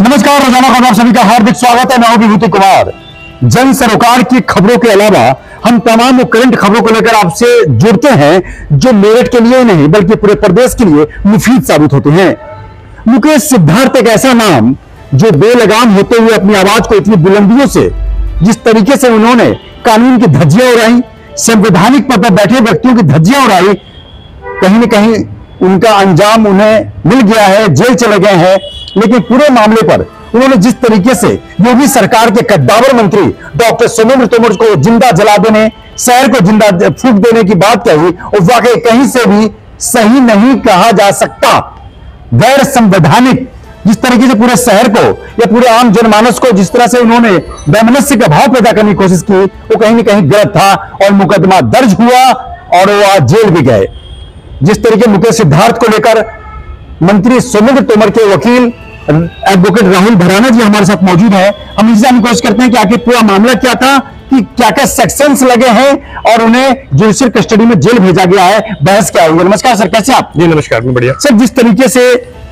नमस्कार, रोजाना खबर आप सभी का हार्दिक स्वागत है। मैं हूं विभूति कुमार। जन सरोकार की खबरों के अलावा हम तमाम करंट खबरों को लेकर आपसे जुड़ते हैं जो मेरठ के लिए नहीं बल्कि पूरे प्रदेश के लिए मुफीद साबित होते हैं। मुकेश सिद्धार्थ एक ऐसा नाम जो बेलगाम होते हुए अपनी आवाज को इतनी बुलंदियों से जिस तरीके से उन्होंने कानून की धज्जियां उड़ाई, संवैधानिक पद पर बैठे व्यक्तियों की धज्जियां उड़ाई, कहीं न कहीं उनका अंजाम उन्हें मिल गया है, जेल चले गए हैं। लेकिन पूरे मामले पर उन्होंने जिस तरीके से योगी सरकार के कद्दावर मंत्री डॉक्टर सोमेंद्र तोमर को जिंदा जला देने, शहर को जिंदा फूंक देने की बात कही, और वाकई कहीं से भी सही नहीं कहा जा सकता। गैर संवैधानिक जिस तरीके से पूरे शहर को या पूरे आम जनमानस को जिस तरह से उन्होंने वैमनस्य का भाव पैदा करने की कोशिश की, वो कहीं न कहीं गलत था और मुकदमा दर्ज हुआ और वो आज जेल भी गए। जिस तरीके मुकेश सिद्धार्थ को लेकर मंत्री सोमेंद्र तोमर के वकील एडवोकेट राहुल भराना जी हमारे साथ मौजूद है। हम इस जानने की कोशिश करते हैं कि आखिर पूरा मामला क्या था, कि क्या क्या सेक्शंस लगे हैं और उन्हें जुडिशियल कस्टडी में जेल भेजा गया है, बहस क्या हुई। नमस्कार सर, कैसे आप? जी नमस्कार, मैं बढ़िया। सर, जिस तरीके से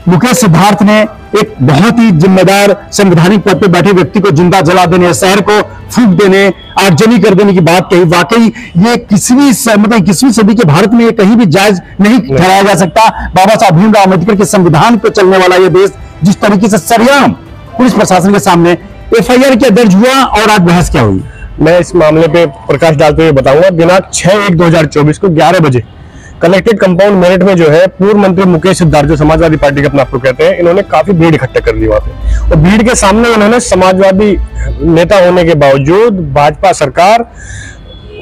मुकेश सिद्धार्थ ने एक बहुत ही जिम्मेदार संवैधानिक पद पर बैठे व्यक्ति को जिंदा जला देने, शहर को फूंक देने, आगजनी कर देने की बात कही, वाकई ये किसी सदी के भारत में ये कहीं भी जायज नहीं ठहराया जा सकता। बाबा साहब भीमराव अम्बेडकर के संविधान पर चलने वाला ये देश जिस तरीके से सरेआम पुलिस प्रशासन के सामने एफआईआर क्या दर्ज हुआ और आज बहस क्या हुई, मैं इस मामले पे प्रकाश डालते हुए बताऊंगा। दिनांक 6/1/2024 को 11 बजे कलेक्टेड कंपाउंड मेरठ में जो है पूर्व मंत्री मुकेश सिद्धार्थ, जो समाजवादी पार्टी के अपने आप को कहते हैं, इन्होंने काफी भीड़ इकट्ठा कर ली वहां पे, और भीड़ के सामने उन्होंने समाजवादी नेता होने के बावजूद भाजपा सरकार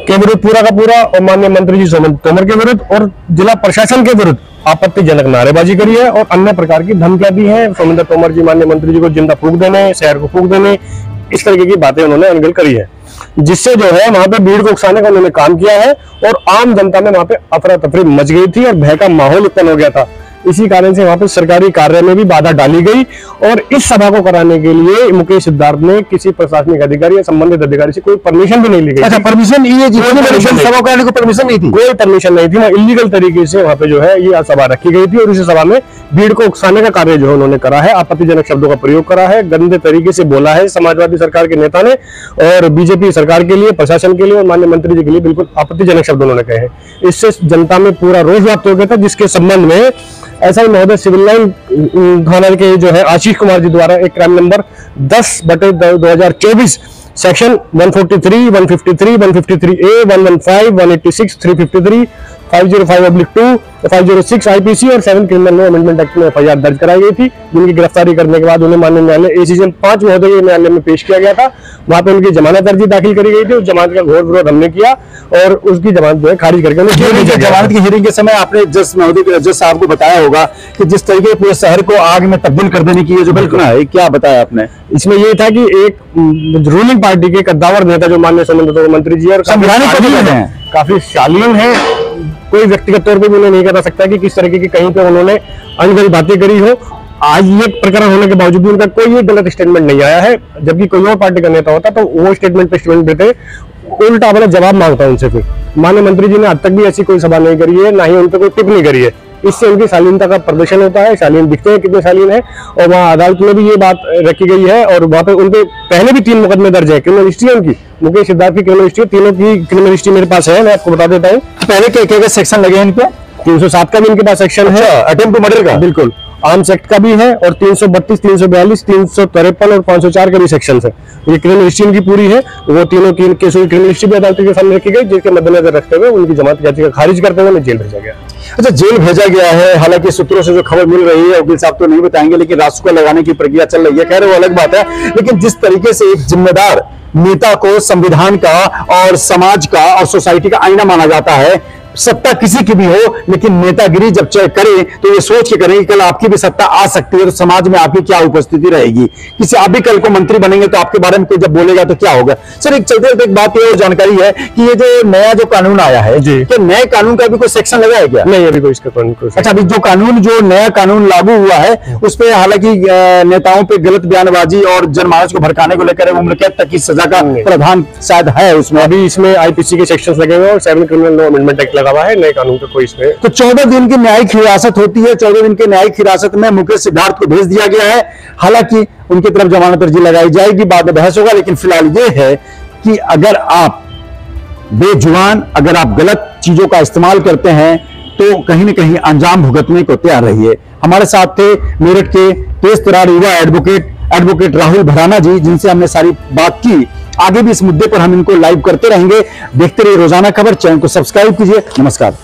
के विरुद्ध पूरा का पूरा और माननीय मंत्री जी सोमेंद्र तोमर के विरुद्ध और जिला प्रशासन के विरुद्ध आपत्तिजनक नारेबाजी करी है और अन्य प्रकार की धमकियां दी है। सोमेंद्र तोमर जी माननीय मंत्री जी को जिंदा फूंक देने, शहर को फूंक देने, इस तरीके की बातें उन्होंने अनगल करी है, जिससे जो है वहां पे भीड़ को उकसाने का उन्होंने काम किया है और आम जनता में वहां पे अफरा तफरी मच गई थी और भय का माहौल उत्पन्न हो गया था। इसी कारण से वहां पे सरकारी कार्य में भी बाधा डाली गई और इस सभा को कराने के लिए मुकेश सिद्धार्थ ने किसी प्रशासनिक अधिकारी या संबंधित अधिकारी से कोई परमिशन भी नहीं ली गई। अच्छा, परमिशन ये सभा कराने को परमिशन नहीं थी? कोई परमिशन नहीं थी। इलीगल तरीके से वहां पे जो है ये सभा रखी गई थी और इस सभा में भीड़ को उकसाने का कार्य जो है उन्होंने करा है, आपत्तिजनक शब्दों का प्रयोग करा है, गंदे तरीके से बोला है समाजवादी सरकार के नेता ने और बीजेपी सरकार के लिए, प्रशासन के लिए और माननीय मंत्री जी के लिए बिल्कुल आपत्तिजनक शब्द उन्होंने कहे हैं। इससे जनता में पूरा रोष व्याप्त हो गया था, जिसके संबंध में एसआई महोदय सिविल लाइन थाना के जो है आशीष कुमार जी द्वारा एक crime number 10/2024 section 143, 153, 153A, 115, 186, 353, 505/2, 506 IPC और 7 क्रिमिनल लॉ अमेंडमेंट एक्ट में एफआईआर दर्ज कराई गई थी, जिनकी गिरफ्तारी करने के बाद उन्हें माननीय न्यायालय एसीजेएम 5 महोदय न्यायालय में पेश किया गया था। वहां पे उनकी जमानत अर्जी दाखिल करी गई थी, उस जमानत का घोर विरोध हमने किया और उसकी जमानत जो है खारिज करके उन्हें जेल भेजा गया। जमानत की हियरिंग के समय आपने जज साहब को बताया होगा कि जिस तरीके पूरे शहर को आग में तब्दील कर देने की ये जो बिल्कुल है, क्या बताया आपने? इसमें ये था कि एक रूलिंग पार्टी के कद्दावर नेता जो माननीय सोमेंद्र तोमर मंत्री जी और काफी शालीन है, कोई व्यक्तिगत तौर पे भी उन्हें नहीं कह सकता कि किस तरीके की कहीं पे उन्होंने अनगढ़ बातें करी हो। आज ये प्रकरण होने के बावजूद भी उनका कोई गलत स्टेटमेंट नहीं आया है, जबकि कोई और पार्टी का नेता होता तो वो स्टेटमेंट देते, उल्टा अपना जवाब मांगता उनसे। फिर माननीय मंत्री जी ने आज तक भी ऐसी कोई सभा नहीं करी है, ना ही उन पर कोई टिप्पणी करी है। इससे उनकी शालीनता का प्रदर्शन होता है, शालीन दिखते हैं कितने शालीन है। और वहाँ अदालत में भी ये बात रखी गई है और वहाँ पे उनके पहले भी 3 मुकदमे दर्ज है, क्रिमिनल हिस्ट्री है उनकी, मुकेश सिद्धार्थ की क्रिमिनल हिस्ट्री, तीनों की क्रिमिनल हिस्ट्री मेरे पास है, मैं आपको बता देता हूँ। पहले क्या सेक्शन लगे हैं इन पे? 307 का भी इनके पास सेक्शन है, अटेम्प्ट टू मर्डर का, बिल्कुल आर्म्स एक्ट का भी है, और 332, 342, 353 और 504 का भी सेक्शन है। ये क्रिमिनल हिस्ट्री इनकी पूरी है, वो तीनों की केसों की क्रिमिनल हिस्ट्री भी अदालत के सामने रखी गई, जिसके मद्देनजर रखते हुए उनकी जमानत याचिका खारिज करते हुए उन्हें जेल भेजा गया। अच्छा, जेल भेजा गया है। हालांकि सूत्रों से जो खबर मिल रही है वकील साहब तो नहीं बताएंगे, लेकिन रासुका लगाने की प्रक्रिया चल रही है, खैर वो अलग बात है। लेकिन जिस तरीके से एक जिम्मेदार नेता को संविधान का और समाज का और सोसाइटी का आईना माना जाता है, सत्ता किसी की भी हो, लेकिन नेतागिरी जब करे तो ये सोच के करें कि कल आपकी भी सत्ता आ सकती है, तो समाज में आपकी क्या उपस्थिति रहेगी। किसी आप भी कल को मंत्री बनेंगे तो आपके बारे में कोई जब बोलेगा तो क्या होगा। सर, एक चलते एक बात ये जानकारी है कि ये जो नया जो कानून आया है, कि नए कानून का भी कोई सेक्शन लगा है क्या? नहीं, अभी कोई इसका कानून। अच्छा, अभी जो नया कानून लागू हुआ है उस पर हालांकि नेताओं पे गलत बयानबाजी और जनमानस को भड़काने को लेकर उम्र कैद तक की सजा का प्रावधान शायद है उसमें। अभी इसमें आईपीसी के सेक्शंस लगे हुए और 7 क्रिमिनल लॉ अमेंडमेंट एक्ट लगा हुआ है, नए कानून का कोई इसमें। तो 14 दिन की न्यायिक हिरासत होती है। 14 दिन की न्यायिक हिरासत में मुकेश सिद्धार्थ को भेज दिया गया है। हालांकि उनकी तरफ जमानत अर्जी लगाई जाएगी, बाद में बहस होगा। लेकिन फिलहाल यह है कि अगर आप बेजुबान, अगर आप गलत चीजों का इस्तेमाल करते हैं तो कहीं ना कहीं अंजाम भुगतने को तैयार रहिए। हमारे साथ थे मेरठ के तेज तरार युवा एडवोकेट राहुल भराना जी, जिनसे हमने सारी बात की। आगे भी इस मुद्दे पर हम इनको लाइव करते रहेंगे। देखते रहिए रोजाना खबर, चैनल को सब्सक्राइब कीजिए। नमस्कार।